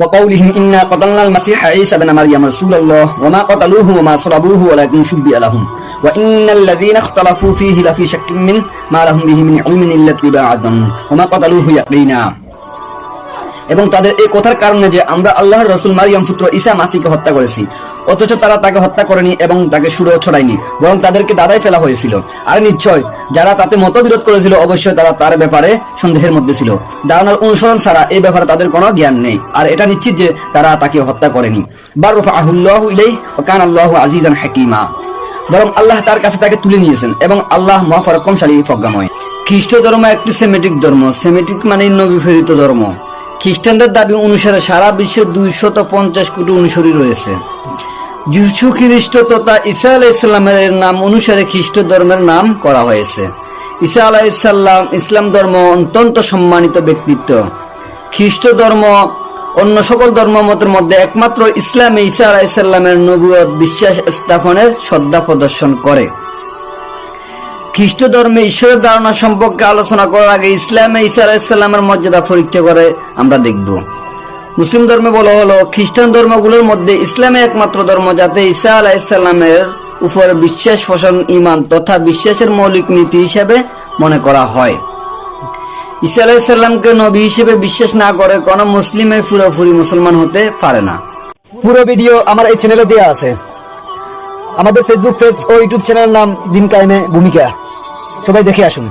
وقولهم إنا قتلنا المسيح عيسى بن مريم رسول الله وما قتلوه وما صلبوه ولكن شبه لهم وإن الذين اختلفوا فيه لفي شك منه ما لهم به من علم إلا اتباع الظن وما قتلوه يقينا। এবং তাদের এই কথার কারণে যে আমরা আল্লাহর রাসূল মারিয়াম পুত্র ঈসা মাসিহকে হত্যা করেছি, অথচ তারা তাকে হত্যা করেনি এবং তাকে সুরও ছড়ায়নি, বরং তাদেরকে দাদাই ফেলা হয়েছিল। আর নিশ্চয় যারা তাতে মতবিরোধ করেছিল অবশ্যই তারা তার ব্যাপারে সন্দেহের মধ্যে ছিল। ধারণার অনুসরণ ছাড়া এই ব্যাপারে তাদের কোনো জ্ঞান নেই। আর এটা নিশ্চিত যে তারা তাকে হত্যা করেনি। বার রাফাহুল্লাহু ইলাইহি ওয়া কানা আল্লাহু আজিজান হাকীমা, বরং আল্লাহ তার কাছে তাকে তুলে নিয়েছেন এবং আল্লাহ মহাপরাক্রমশালী প্রজ্ঞাময়। খ্রিস্ট ধর্ম একটি সেমেটিক ধর্ম। সেমেটিক মানে নবী প্রেরিত ধর্ম। খ্রিস্টানদের দাবি অনুসারে সারা বিশ্বে 250 কোটি অনুসারী রয়েছে। যিশু খ্রিস্ট তথা ঈসা আলাইহিসসালামের নাম অনুসারে খ্রিস্ট ধর্মের নাম করা হয়েছে। ঈসা আলাইহিসসালাম ইসলাম ধর্ম অত্যন্ত সম্মানিত ব্যক্তিত্ব। খ্রিস্ট ধর্ম অন্য সকল ধর্মমতের মধ্যে একমাত্র ইসলামে ঈসা আলাইহিসসালামের নবুয়ত বিশ্বাস স্থাপনের শ্রদ্ধা প্রদর্শন করে। খ্রিস্ট ধর্মে ঈশ্বরের ধারণা সম্পর্কে আলোচনা করার আগে ইসলামে ঈসা আলাইহিসসালামের মর্যাদা পরীক্ষা করে আমরা দেখব। মুসলিম ধর্মে বলা হলো খ্রিস্টান ধর্মগুলোর মধ্যে ইসলামে একমাত্র ধর্ম যাতে ঈসা আলাইহিসসালামের উপর বিশ্বাস পোষণ ঈমান তথা বিশ্বাসের মৌলিক নীতি হিসেবে মনে করা হয়। ঈসা আলাইহিসসালামকে নবী হিসেবে বিশ্বাস না করে কোনো মুসলিমে পুরোপুরি মুসলমান হতে পারে না। পুরো ভিডিও আমার এই চ্যানেলে দেওয়া আছে। আমাদের ফেসবুক পেজ ও ইউটিউব চ্যানেলের নাম দিন কায়েমে ভূমিকা। সবাই দেখে আসুন।